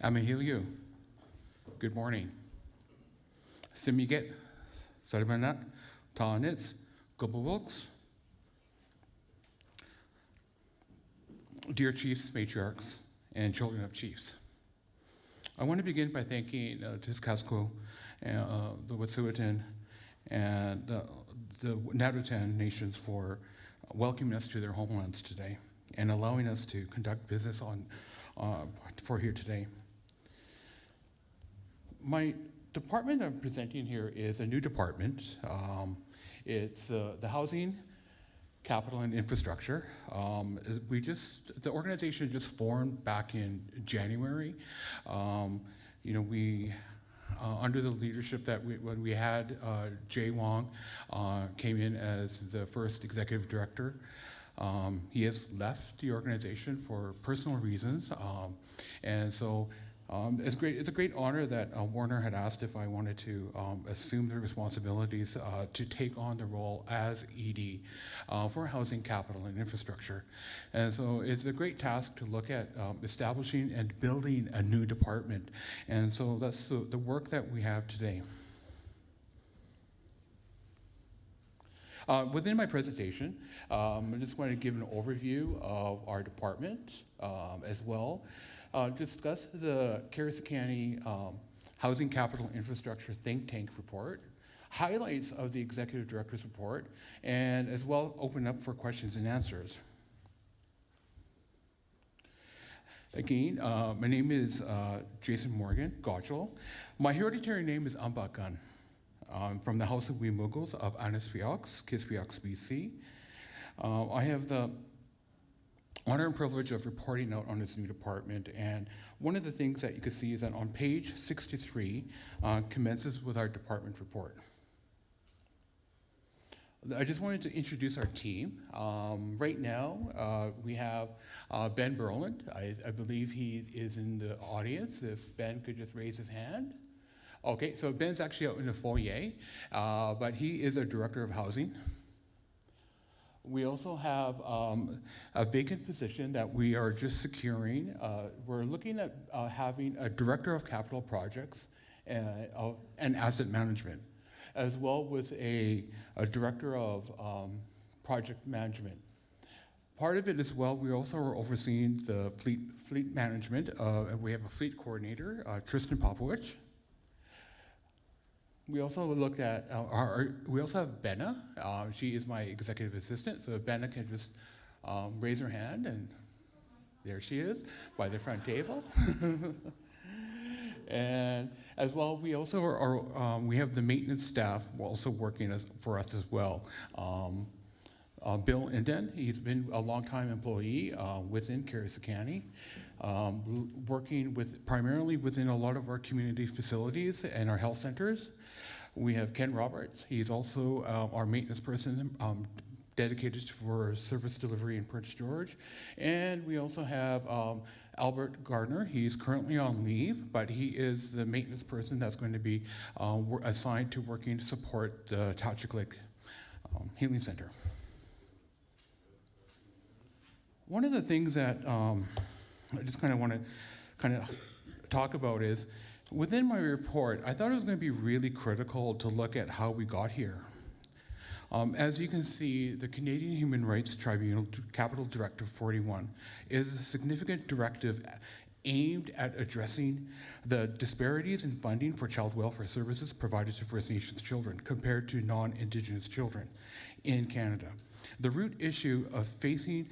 Amahilio, good morning. Simiget, Sarmanat, Taunitz, Gobawilks. Dear chiefs, matriarchs, and children of chiefs. I want to begin by thanking Tiskasco, the Wet'suwet'en, and the Natutan nations for welcoming us to their homelands today and allowing us to conduct business for here today. My department I'm presenting here is a new department. It's the Housing, Capital, and Infrastructure. The organization just formed back in January. We under the leadership that when we had Jay Wong came in as the first executive director. He has left the organization for personal reasons, and so it's a great honor that Warner had asked if I wanted to assume the responsibilities to take on the role as ED for Housing, Capital, and Infrastructure. And so it's a great task to look at establishing and building a new department. And so that's the work that we have today. Within my presentation, I just want to give an overview of our department as well. Discuss the County Housing, Capital, Infrastructure Think Tank report, highlights of the Executive Director's report, and as well open up for questions and answers. Again, my name is Jason Morgan Gotchel. My hereditary name is Ambakan. From the House of Wimugos of Anaspiox, Kispiox, BC. I have the honor and privilege of reporting out on this new department, and one of the things that you can see is that on page 63 commences with our department report. I just wanted to introduce our team. Right now, we have Ben Berland. I believe he is in the audience. If Ben could just raise his hand. Okay, so Ben's actually out in the foyer, but he is a director of housing. We also have a vacant position that we are just securing. We're looking at having a director of capital projects and asset management, as well with a director of project management. Part of it as well, we also are overseeing the fleet management, and we have a fleet coordinator, Tristan Popovich. We also looked at we also have Benna. She is my executive assistant, so if Benna can just raise her hand, and there she is by the front table. And as well, we also we have the maintenance staff also working for us as well. Bill Inden, he's been a long-time employee within County, working primarily within a lot of our community facilities and our health centers. We have Ken Roberts. He's also our maintenance person dedicated for service delivery in Prince George. And we also have Albert Gardner. He's currently on leave, but he is the maintenance person that's going to be assigned to working to support the Tauchik Lake Healing Center. One of the things that I just kind of want to talk about is, within my report, I thought it was going to be really critical to look at how we got here. As you can see, the Canadian Human Rights Tribunal Capital Directive 41 is a significant directive aimed at addressing the disparities in funding for child welfare services provided to First Nations children compared to non-Indigenous children in Canada. The root issue of facing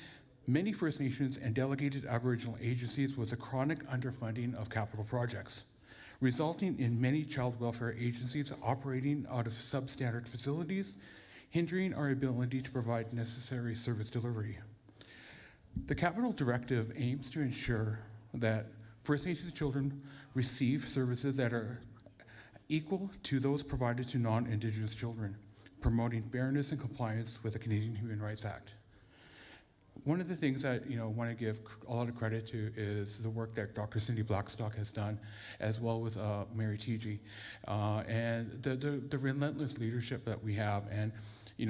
many First Nations and delegated Aboriginal agencies was a chronic underfunding of capital projects, resulting in many child welfare agencies operating out of substandard facilities, hindering our ability to provide necessary service delivery. The Capital Directive aims to ensure that First Nations children receive services that are equal to those provided to non-Indigenous children, promoting fairness and compliance with the Canadian Human Rights Act. One of the things that I want to give a lot of credit to is the work that Dr. Cindy Blackstock has done, as well with Mary Teegee, and the relentless leadership that we have. And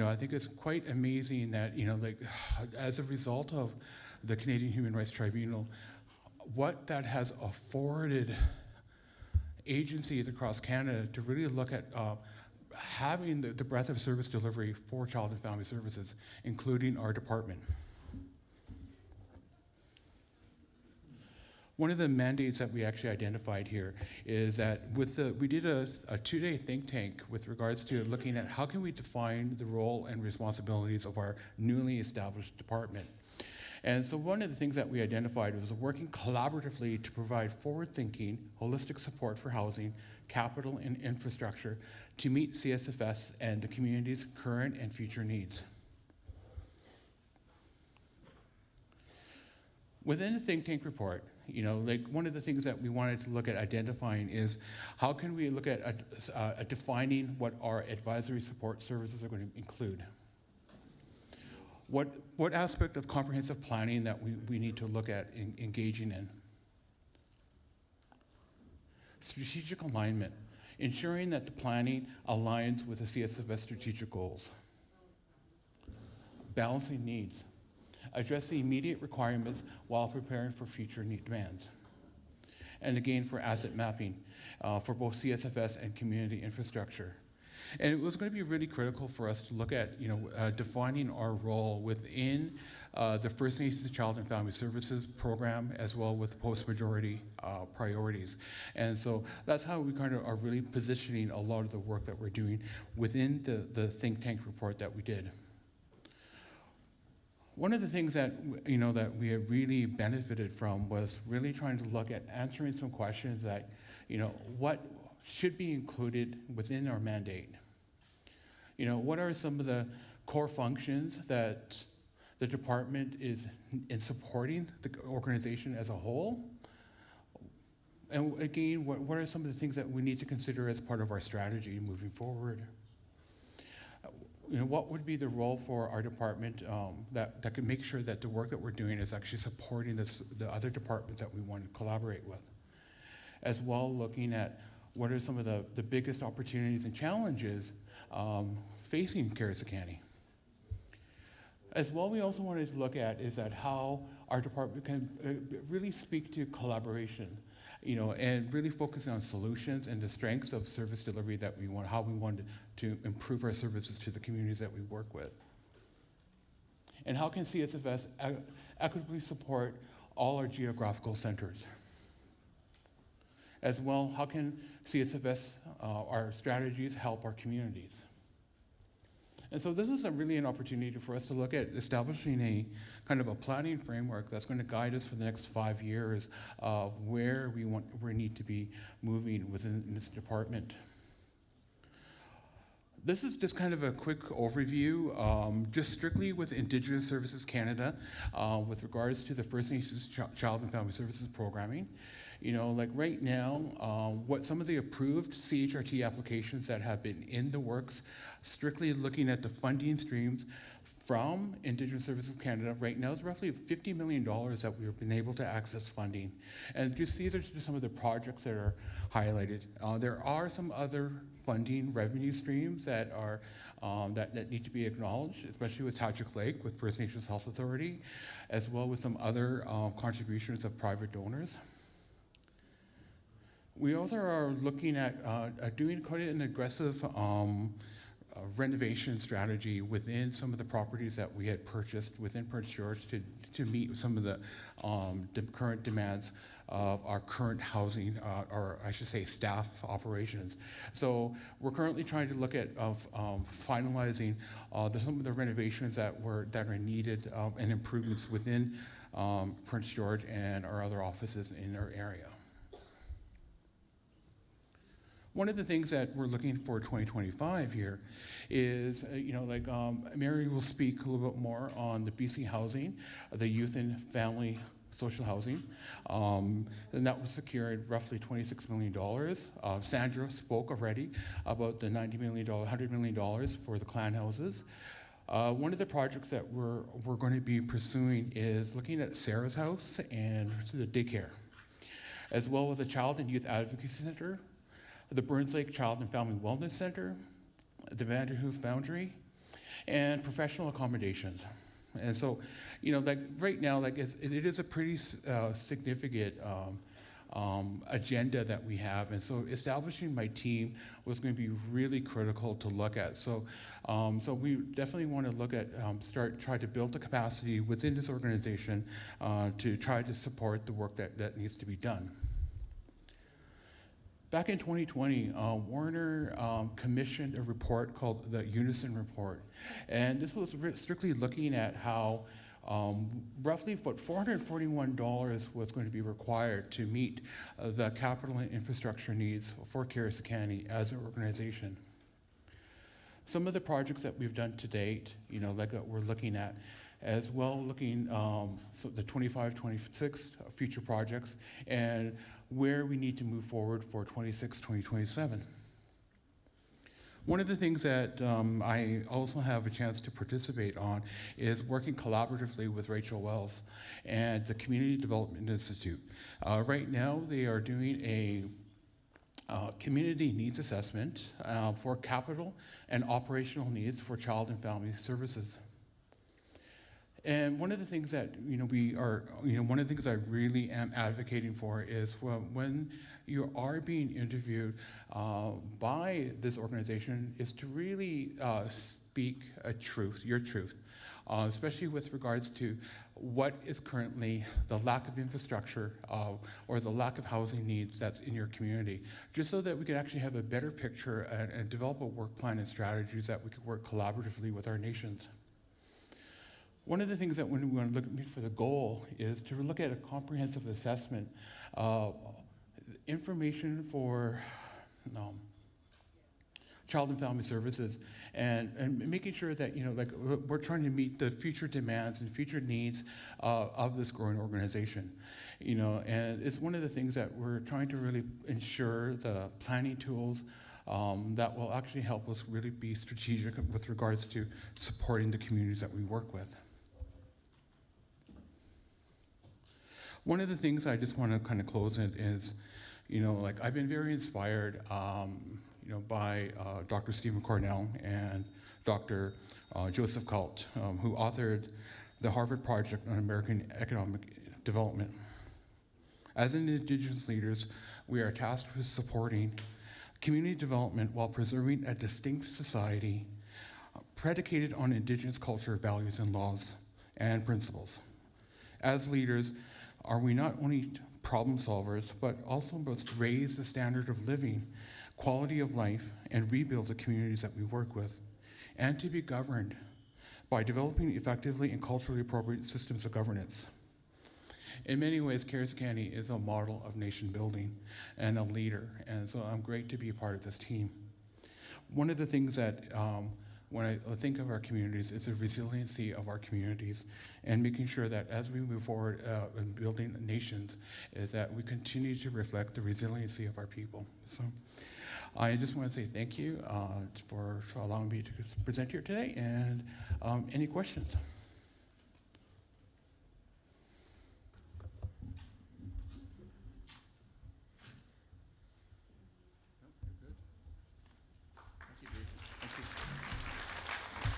I think it's quite amazing that as a result of the Canadian Human Rights Tribunal, what that has afforded agencies across Canada to really look at having the breadth of service delivery for child and family services, including our department. One of the mandates that we actually identified here is that we did a 2-day think tank with regards to looking at how can we define the role and responsibilities of our newly established department. And so one of the things that we identified was working collaboratively to provide forward-thinking, holistic support for housing, capital, and infrastructure to meet CSFS and the community's current and future needs. Within the think tank report, one of the things that we wanted to look at identifying is how can we look at defining what our advisory support services are going to include. What aspect of comprehensive planning that we need to look at engaging in. Strategic alignment, ensuring that the planning aligns with the CSFS strategic goals. Balancing needs, address the immediate requirements while preparing for future need demands. And again, for asset mapping for both CSFS and community infrastructure. And it was going to be really critical for us to look at, defining our role within the First Nations Child and Family Services program, as well with post-majority priorities. And so that's how we kind of are really positioning a lot of the work that we're doing within the think tank report that we did. One of the things that that we have really benefited from was really trying to look at answering some questions that, what should be included within our mandate. What are some of the core functions that the department is in supporting the organization as a whole? And again, what are some of the things that we need to consider as part of our strategy moving forward? What would be the role for our department that can make sure that the work that we're doing is actually supporting the other departments that we want to collaborate with? As well, looking at what are some of the biggest opportunities and challenges facing Carriacou. As well, we also wanted to look at is that how our department can really speak to collaboration, and really focus on solutions and the strengths of service delivery that we want, how we want to improve our services to the communities that we work with. And how can CSFS equitably support all our geographical centers? As well, how can CSFS, our strategies, help our communities? And so this is really an opportunity for us to look at establishing a kind of a planning framework that's going to guide us for the next 5 years of where we need to be moving within this department. This is just kind of a quick overview, just strictly with Indigenous Services Canada, with regards to the First Nations Child and Family Services programming. Like right now, what some of the approved CHRT applications that have been in the works, strictly looking at the funding streams from Indigenous Services Canada, right now is roughly $50 million that we've been able to access funding. And just these are just some of the projects that are highlighted. There are some other funding revenue streams that are that need to be acknowledged, especially with Tajik Lake, with First Nations Health Authority, as well with some other contributions of private donors. We also are looking at doing quite an aggressive renovation strategy within some of the properties that we had purchased within Prince George to meet some of the current demands of our current housing, or I should say staff operations. So we're currently trying to look at finalizing some of the renovations that are needed and improvements within Prince George and our other offices in our area. One of the things that we're looking for 2025 here is, Mary will speak a little bit more on the BC housing, the youth and family social housing, and that was secured roughly $26 million. Sandra spoke already about the $90 million, $100 million for the clan houses. One of the projects that we're going to be pursuing is looking at Sarah's house and the daycare, as well as the Child and Youth Advocacy Center, the Burns Lake Child and Family Wellness Center, the Vanderhoof Foundry, and professional accommodations. And so, like right now, like it is a pretty significant agenda that we have. And so establishing my team was going to be really critical to look at. So, so we definitely want to look at, try to build the capacity within this organization to try to support the work that needs to be done. Back in 2020, Warner commissioned a report called the Unison Report. And this was strictly looking at how roughly what $441 was going to be required to meet the capital and infrastructure needs for Carson County as an organization. Some of the projects that we've done to date, like we're looking at, as well looking so the 25, 26 future projects, and where we need to move forward for 26, 2027. One of the things that I also have a chance to participate on is working collaboratively with Rachel Wells and the Community Development Institute. Right now, they are doing a community needs assessment for capital and operational needs for child and family services. And one of the things that one of the things I really am advocating for is when you are being interviewed by this organization, is to really speak your truth, especially with regards to what is currently the lack of infrastructure or the lack of housing needs that's in your community, just so that we can actually have a better picture and develop a work plan and strategies that we could work collaboratively with our nations. One of the things that when we want to look for the goal is to look at a comprehensive assessment of information for child and family services, and making sure that like we're trying to meet the future demands and future needs of this growing organization. And it's one of the things that we're trying to really ensure the planning tools that will actually help us really be strategic with regards to supporting the communities that we work with. One of the things I just want to kind of close in is, like I've been very inspired, by Dr. Stephen Cornell and Dr. Joseph Kalt, who authored the Harvard Project on American Economic Development. As Indigenous leaders, we are tasked with supporting community development while preserving a distinct society predicated on Indigenous culture, values, and laws and principles. As leaders, are we not only problem solvers, but also must raise the standard of living, quality of life, and rebuild the communities that we work with, and to be governed by developing effectively and culturally appropriate systems of governance. In many ways, Carson County is a model of nation building and a leader, and so I'm great to be a part of this team. One of the things that when I think of our communities, it's the resiliency of our communities and making sure that as we move forward in building nations, is that we continue to reflect the resiliency of our people. So I just want to say thank you for allowing me to present here today, and any questions?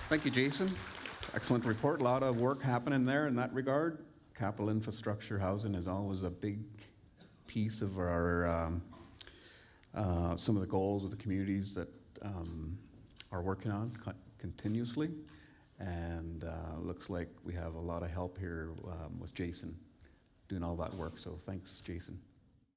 Thank you, Jason. Excellent report. A lot of work happening there in that regard. Capital infrastructure housing is always a big piece of our some of the goals of the communities that are working on continuously. And looks like we have a lot of help here with Jason doing all that work. So thanks, Jason.